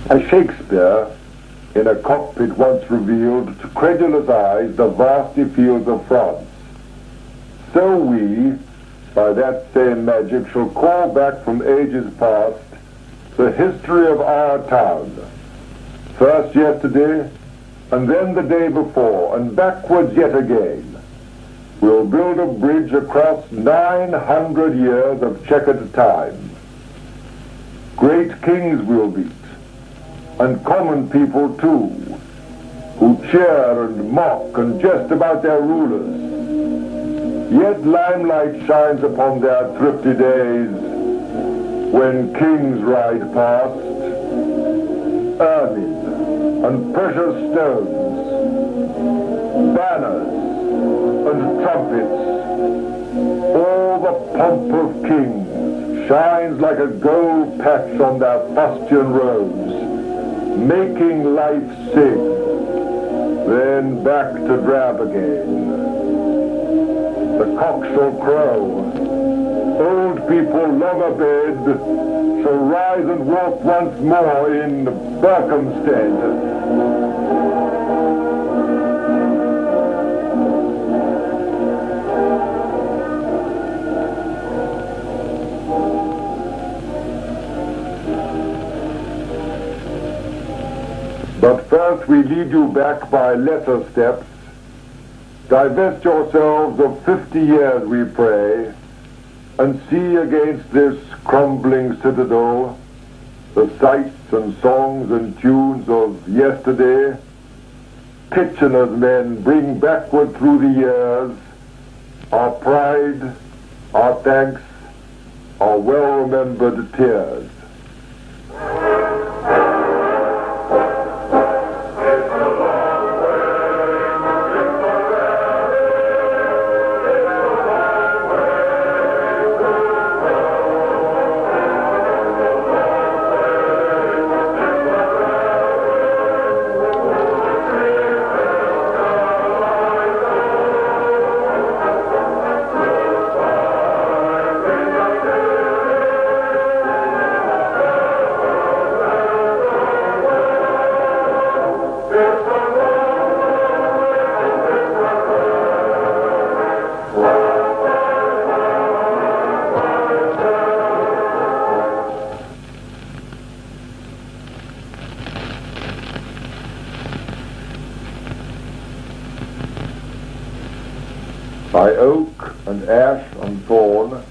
As Shakespeare, in a cockpit once revealed to credulous eyes the vasty fields of France, so we, by that same magic, shall call back from ages past the history of our town. First yesterday, and then the day before, and backwards yet again. We'll build a bridge across 900 years of checkered time. Great kings we'll beat, and common people too, who cheer and mock and jest about their rulers. Yet limelight shines upon their thrifty days, when kings ride past, ermine and precious stones, banners and trumpets. All the pomp of kings shines like a gold patch on their fustian robes, making life sing, then back to drab again. The cock shall crow, old people long abed shall rise and walk once more in Berkhamsted. But first we lead you back by lesser steps. Divest yourselves of 50 years, we pray, and see against this crumbling citadel the sights and songs and tunes of yesterday. Kitchener's men bring backward through the years our pride, our thanks, our well-remembered tears. By oak and ash and thorn,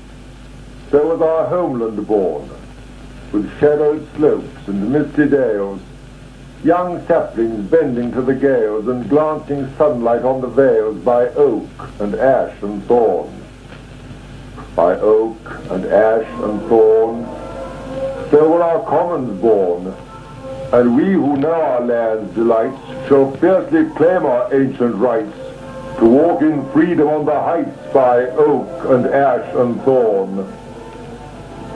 so was our homeland born, with shadowed slopes and misty dales, young saplings bending to the gales, and glancing sunlight on the vales. By oak and ash and thorn, by oak and ash and thorn, so were our commons born, and we who know our land's delights shall fiercely claim our ancient rights, to walk in freedom on the heights. By oak and ash and thorn,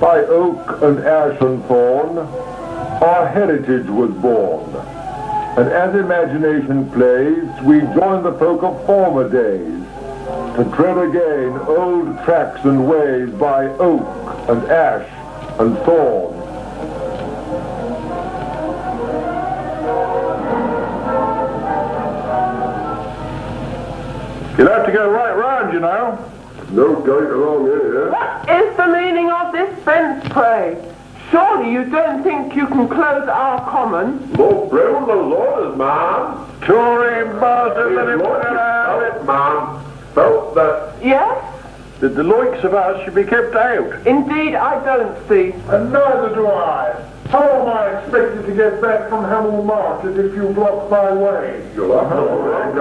by oak and ash and thorn, our heritage was born, and as imagination plays, we join the folk of former days, to tread again old tracks and ways. By oak and ash and thorn. You'll have to go right round, you know. No going along here. What is the meaning of this fence, pray? Surely you don't think you can close our common? Lord Brew, those orders, ma'am. Touring bastards, let him put it out. ma'am, felt that Yes? the likes of us should be kept out. Indeed, I don't see. And neither do I. How am I expected to get back from Hamill Market if you block my way? You'll have to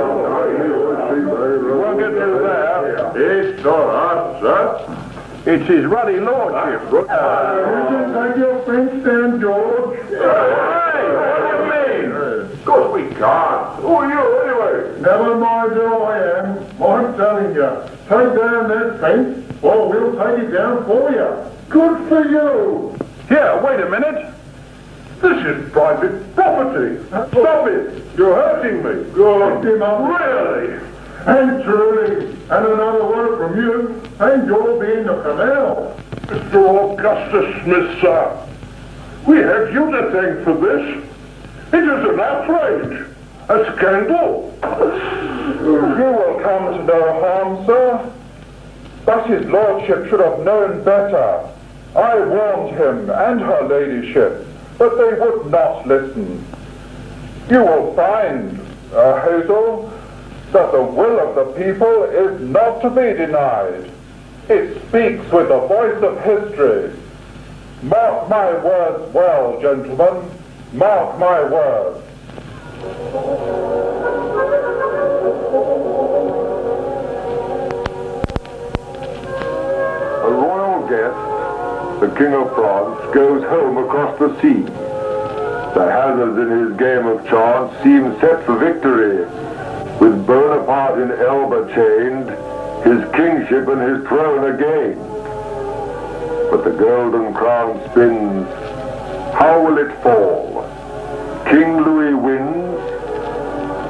Won't get through there. It's not us, sir. It's his ruddy lordship. You can take your French stand, George. Hey, what do you mean? Of course we can't. Who are you, anyway? Never mind who I am. I'm telling you. Take down that fence, or we'll take it down for you. Good for you. Here, wait a minute. This is private property. Stop it. You're hurting me. Good. Him up. Really? And truly, and another word from you, and you'll be in the canal. Mr. Augustus Smith, sir. We have you to thank for this. It is an outrage. A scandal. You will come to no harm, sir. But his lordship should have known better. I warned him and her ladyship, but they would not listen. You will find, Hazel, that the will of the people is not to be denied. It speaks with the voice of history. Mark my words well, gentlemen. Mark my words. A royal guest, the King of France, goes home across the sea. The hazards in his game of chance seem set for victory, with Bonaparte in Elba chained, his kingship and his throne again. But the golden crown spins. How will it fall? King Louis wins,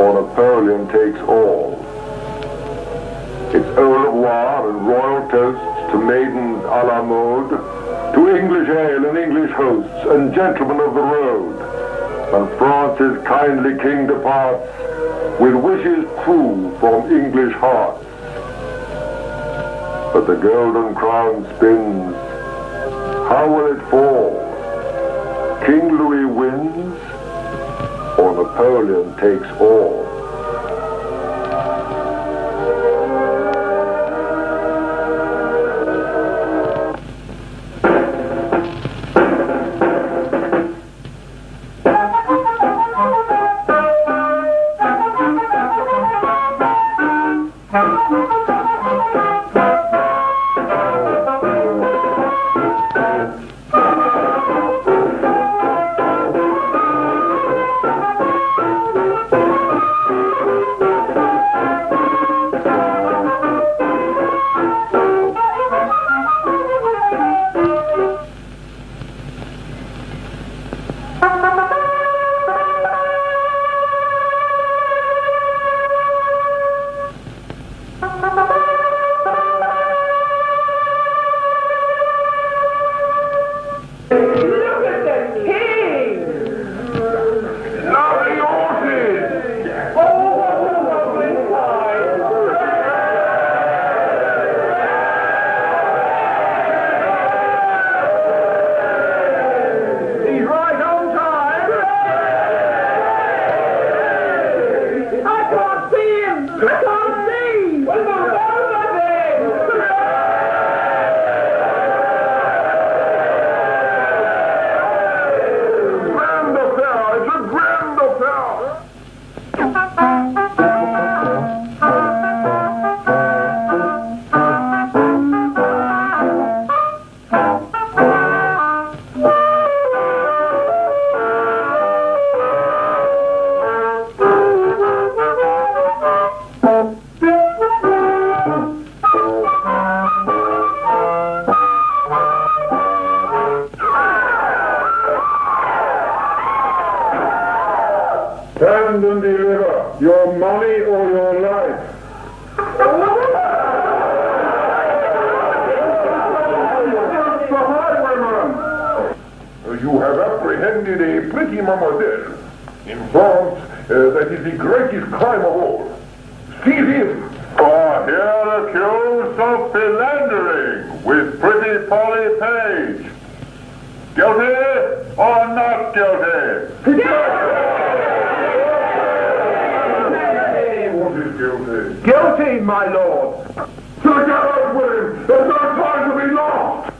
or Napoleon takes all? It's au revoir and royal toasts to maidens a la mode, to English ale and English hosts and gentlemen of the road. And France's kindly king departs with wishes true from English hearts. But the golden crown spins. How will it fall? King Louis wins, or Napoleon takes all? Stand and deliver your money or your life. The highwayman! You have apprehended a pretty mademoiselle. In France, that is the greatest crime of all. Seize him! Here accused of philandering with pretty Polly Page. Guilty or not guilty? What is guilty? guilty, my lord. Together with him! There's no time to be lost!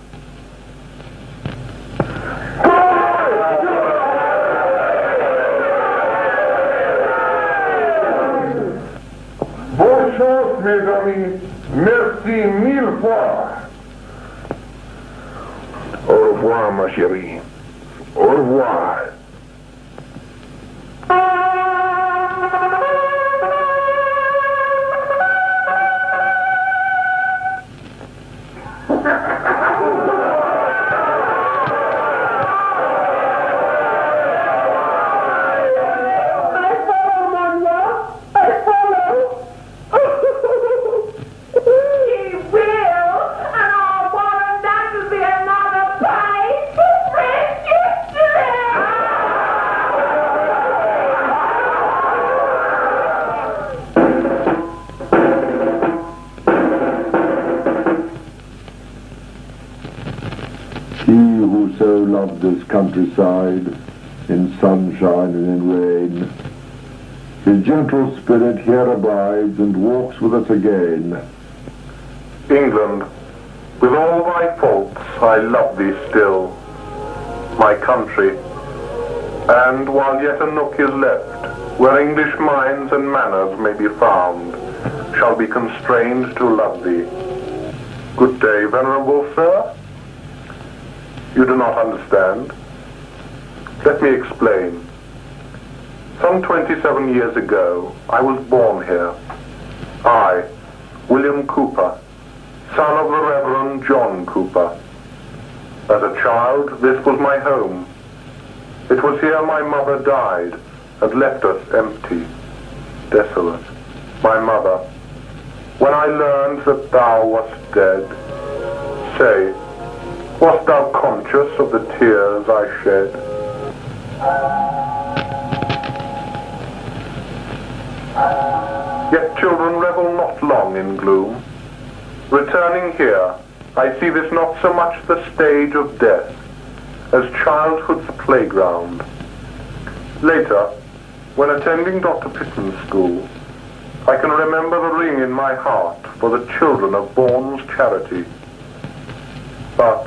Bonne chance, mes amis. Merci mille fois. Au revoir, ma chérie. Au revoir. Loved this countryside in sunshine and in rain. His gentle spirit here abides and walks with us again. England, with all thy faults, I love thee still, my country. And while yet a nook is left, where English minds and manners may be found, shall be constrained to love thee. Good day, venerable sir. You do not understand. Let me explain. Some 27 years ago, I was born here. I, William Cooper, son of the Reverend John Cooper. As a child, this was my home. It was here my mother died and left us empty, desolate. My mother, when I learned that thou wast dead, say, wast thou conscious of the tears I shed? Yet children revel not long in gloom. Returning here, I see this not so much the stage of death as childhood's playground. Later, when attending Dr. Pitman's school, I can remember the ring in my heart for the children of Bourne's charity. But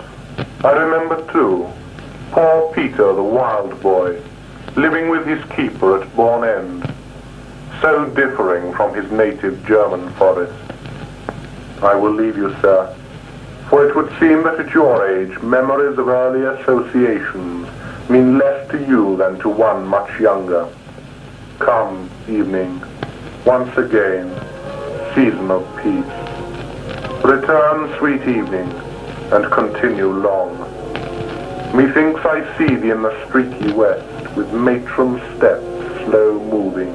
I remember too, poor Peter the wild boy, living with his keeper at Bourne End, so differing from his native German forest. I will leave you, sir, for it would seem that at your age memories of early associations mean less to you than to one much younger. Come, evening, once again, season of peace. Return, sweet evening, and continue long. Methinks I see thee in the streaky west, with matron steps slow moving.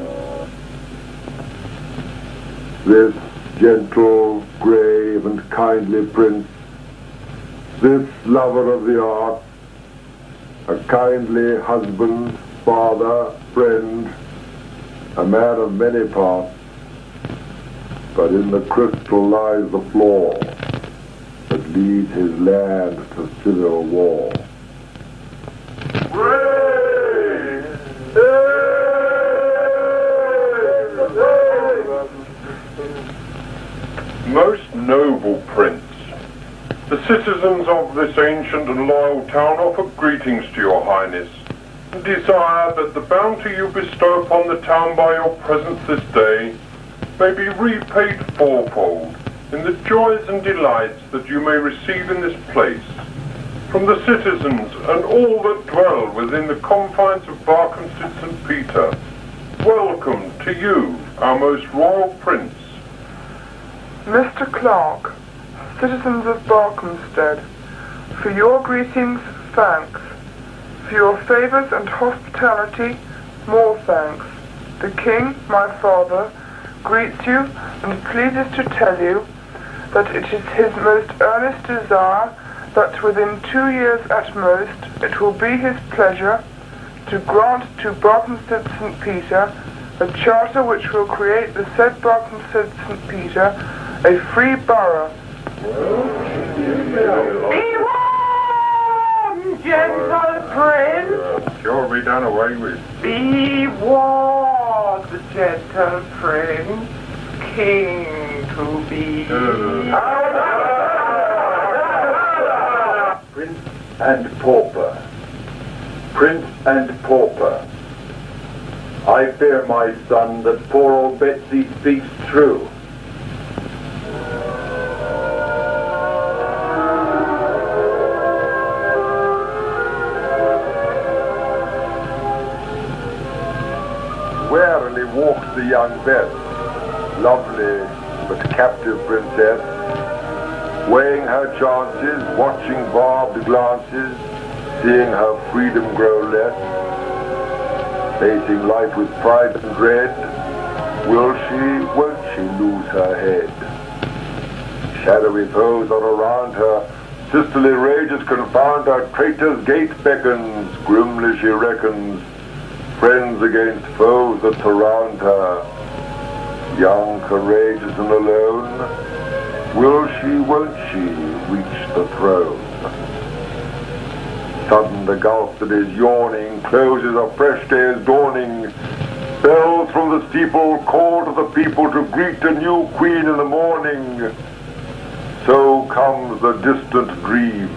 This gentle, grave, and kindly prince, this lover of the arts, a kindly husband, father, friend, a man of many parts, but in the crystal lies the flaw that leads his land to civil war. Most noble prince, the citizens of this ancient and loyal town offer greetings to your highness, and desire that the bounty you bestow upon the town by your presence this day may be repaid fourfold in the joys and delights that you may receive in this place from the citizens and all that dwell within the confines of Berkhamsted St. Peter. Welcome to you, our most royal prince. Mr. Clark, citizens of Berkhamsted, for your greetings, thanks. For your favours and hospitality, more thanks. The King, my father, greets you and pleases to tell you that it is his most earnest desire that within 2 years at most it will be his pleasure to grant to Berkhamsted St. Peter a charter which will create the said Berkhamsted St. Peter a free borough. Be warned, gentle prince! Sure be done away with. Be warned, gentle prince! king to be. Prince and pauper. Prince and pauper. I fear, my son, that poor old Betsy speaks true. Warily walked the young Bess, lovely but captive princess, weighing her chances, watching barbed glances, seeing her freedom grow less, facing life with pride and dread. Will she, won't she lose her head? Shadowy foes are around her, sisterly rages confound her, traitor's gate beckons, grimly she reckons, friends against foes that surround her. Young, courageous and alone, will she, won't she reach the throne? Sudden the gulf that is yawning closes, a fresh day is dawning. Bells from the steeple call to the people to greet a new queen in the morning. So comes the distant dream.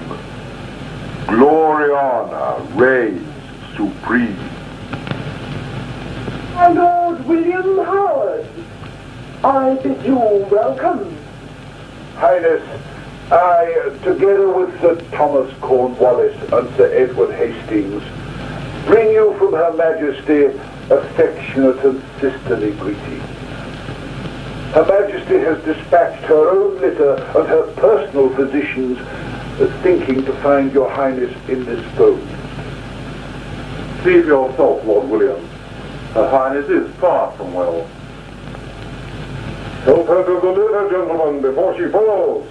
Gloriana reigns supreme. My Lord William Howard, I bid you welcome. Highness, I, together with Sir Thomas Cornwallis and Sir Edward Hastings, bring you from Her Majesty affectionate and sisterly greeting. Her Majesty has dispatched her own litter and her personal physicians, thinking to find your Highness indisposed. See for yourself, Lord William. Her Highness is far from well. Help her to the litter, gentlemen, before she falls.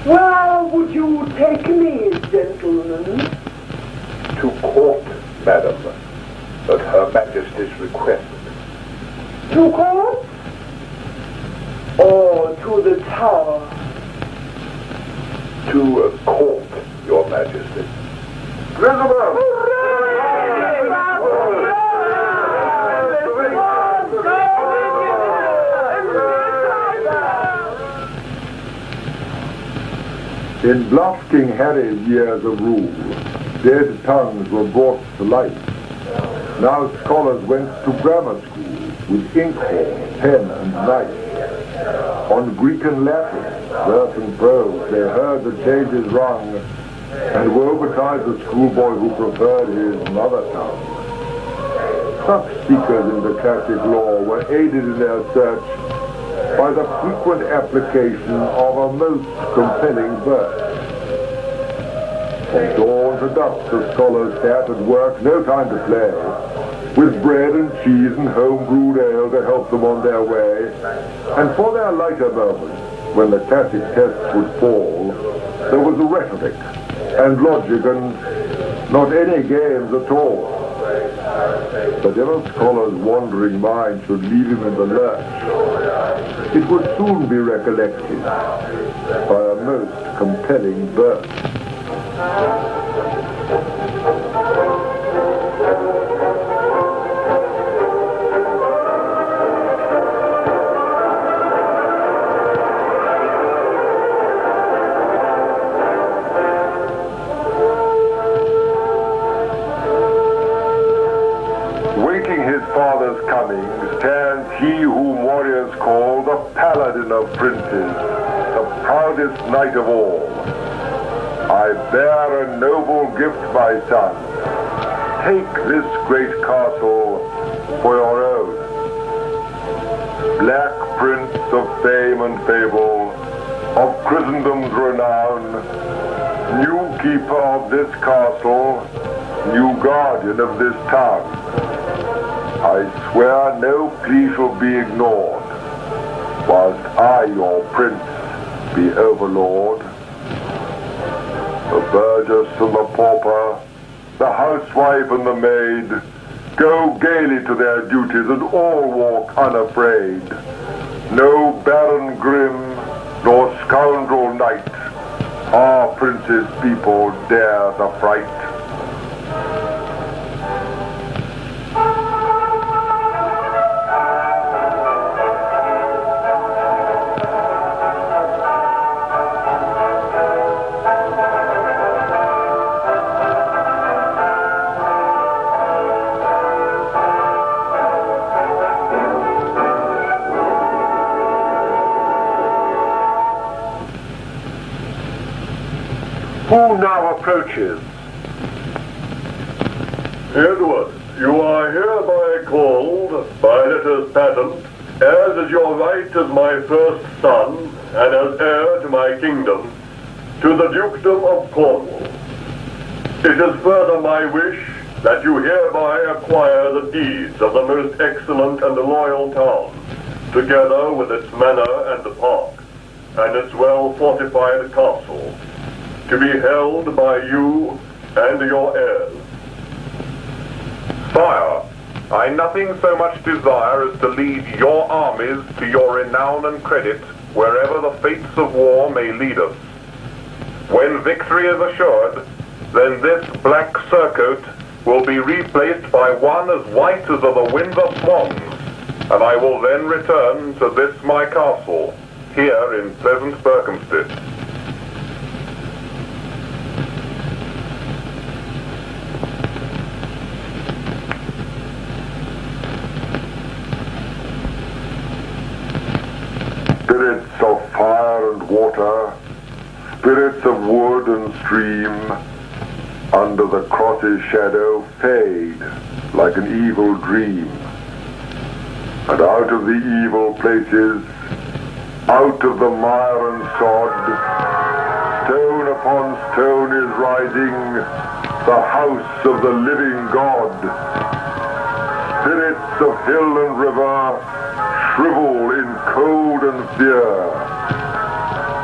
Where would you take me, gentlemen? To court, madam, at Her Majesty's request. To court? Or to the tower? To court, your Majesty. Elizabeth! In bluff King Harry's years of rule, dead tongues were brought to life. Now scholars went to grammar school with inkhorn, pen and knife. On Greek and Latin, verse and prose, they heard the changes rung, and woe betide the schoolboy who preferred his mother tongue. Such seekers in the classic law were aided in their search by the frequent application of a most compelling verse. From dawn to dusk the scholars sat at work, no time to play, with bread and cheese and home-brewed ale to help them on their way. And for their lighter moments, when the classic tests would fall, there was rhetoric and logic and not any games at all. But if a scholar's wandering mind should leave him in the lurch, it would soon be recollected by a most compelling verse. Waiting his father's coming stands he whom warriors call the paladin of princes, the proudest knight of all. I bear a noble gift, my son. Take this great castle for your own. Black prince of fame and fable, of Christendom's renown, new keeper of this castle, new guardian of this town. I swear no plea shall be ignored, whilst I, your prince, be overlord. The burgess and the pauper, the housewife and the maid, go gaily to their duties and all walk unafraid. No baron grim, nor scoundrel knight, our prince's people dare the fright. Who now approaches? Edward, you are hereby called, by letters patent, as is your right as my first son, and as heir to my kingdom, to the dukedom of Cornwall. It is further my wish that you hereby acquire the deeds of the most excellent and loyal town, together with its manor and the park, and its well-fortified castle, to be held by you and your heirs. Sire, I nothing so much desire as to lead your armies to your renown and credit wherever the fates of war may lead us. When victory is assured, then this black surcoat will be replaced by one as white as are the Windsor swans, and I will then return to this my castle, here in pleasant Berkhamsted. Spirits of fire and water, spirits of wood and stream, under the cross's shadow fade like an evil dream. And out of the evil places, out of the mire and sod, stone upon stone is rising the house of the living God. Spirits of hill and river shrivel in cold and fear,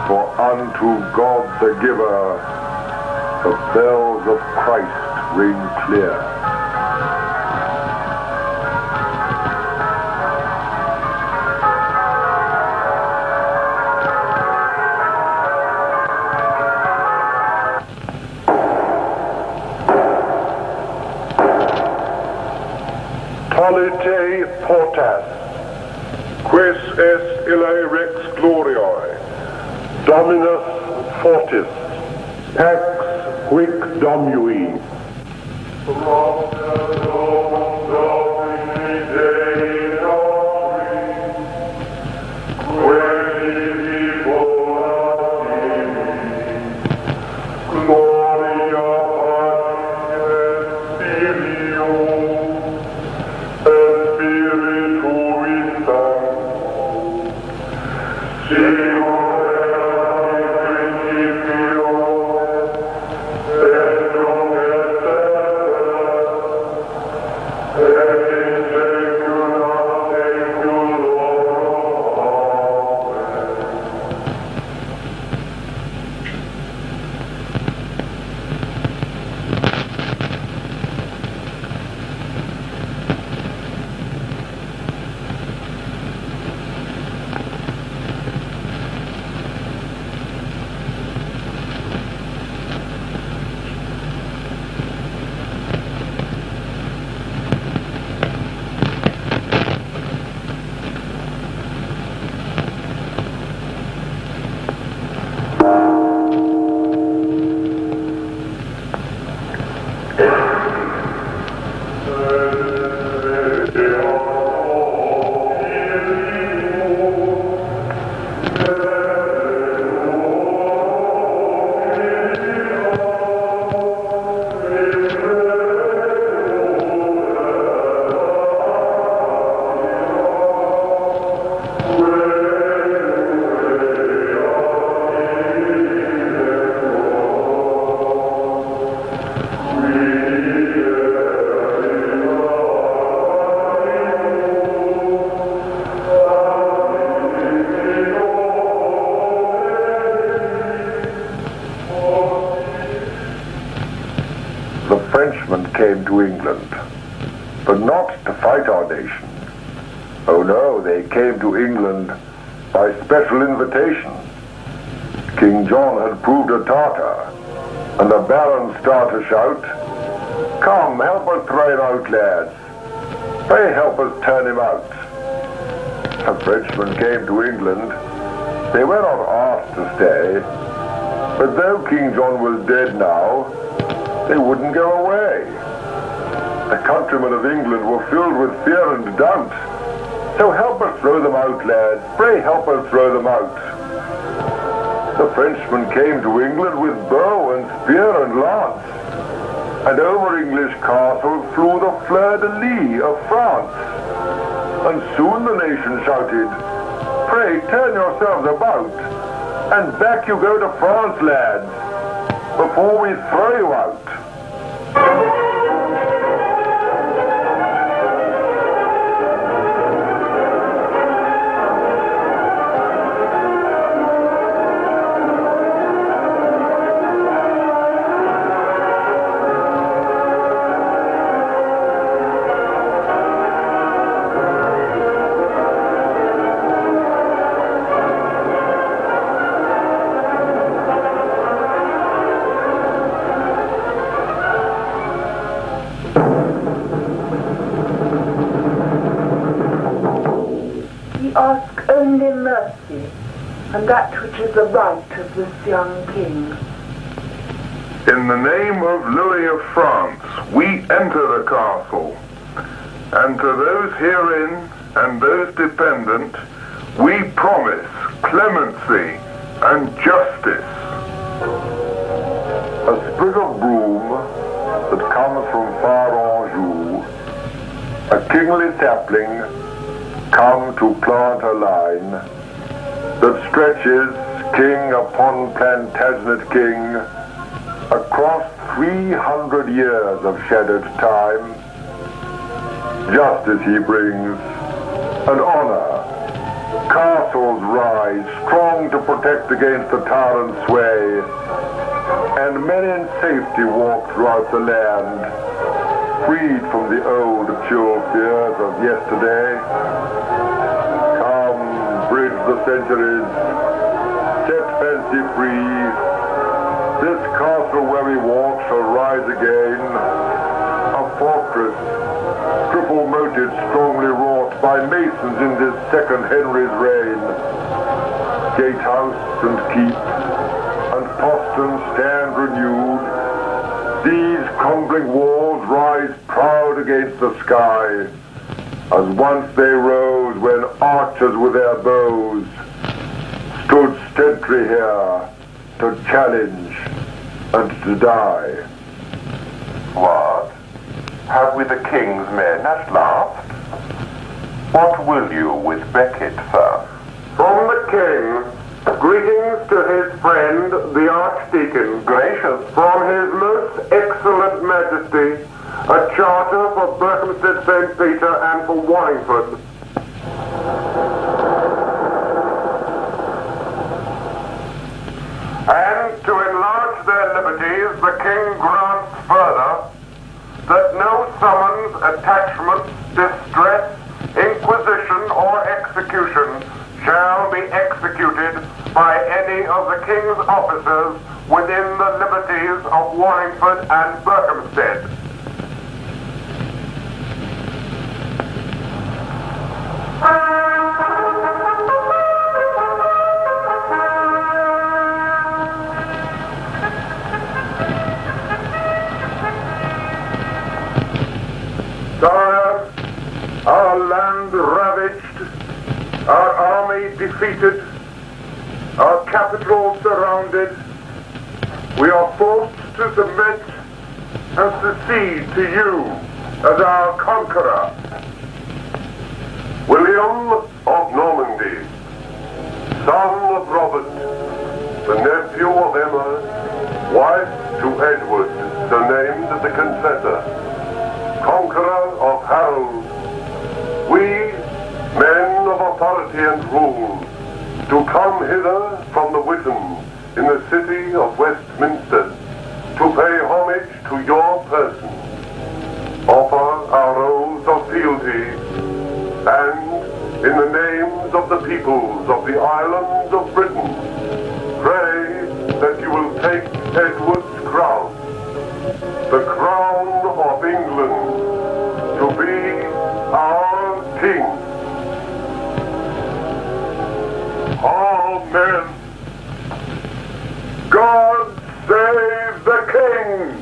for unto God the giver the bells of Christ ring clear. Polite portas, quis est ille rex gloriae, Dominus fortis, pax Quic Domui. Came to England, but not to fight our nation. Oh no, they came to England by special invitation. King John had proved a Tartar, and the barons start to shout, "Come, help us throw him out, lads. Pray help us turn him out." The Frenchmen came to England. They were not asked to stay, but though King John was dead now, they wouldn't go away. The countrymen of England were filled with fear and doubt. So help us throw them out, lads. Pray help us throw them out. The Frenchmen came to England with bow and spear and lance, and over English castles flew the fleur-de-lis of France. And soon the nation shouted, "Pray turn yourselves about, and back you go to France, lads, before we throw you out." Ask only mercy, and that which is the right of this young king. In the name of Louis of France, we enter the castle, and to those herein and those dependent, we promise clemency and justice. A sprig of broom that comes from far Anjou, a kingly sapling come to plant a line that stretches king upon Plantagenet king across 300 years of shadowed time. Justice he brings, and honor. Castles rise strong to protect against the tyrant's sway, and men in safety walk throughout the land, freed from the old chill fears of yesterday. Bridge the centuries, set fancy free. This castle where we walk shall rise again, a fortress, triple-moated, strongly wrought by masons in this second Henry's reign. Gatehouse and keep and postern stand renewed. These crumbling walls rise proud against the sky, as once they rose when archers with their bows stood sentry here to challenge and to die. What? Have we the king's men at last? What will you with Becket, sir? From the king, greetings to his friend the Archdeacon. Gracious. From his most excellent majesty, a charter for Berkhamsted St. Peter and for Wallingford. And to enlarge their liberties, the king grants further that no summons, attachment, distress, inquisition, or execution shall be executed by any of the king's officers within the liberties of Wallingford and Berkhamsted. Sire, our land ravaged, our army defeated, our capital surrounded, we are forced to submit and secede to you as our conqueror. William of Normandy, son of Robert, the nephew of Emma, wife to Edward, surnamed the Confessor, conqueror of Harold, we, men of authority and rule, do come hither from the Witan in the city of Westminster to pay homage to your person, offer our oaths of fealty, and in the names of the peoples of the islands of Britain, pray that you will take Edward's crown, the crown of England, to be our king. Amen. God save the king!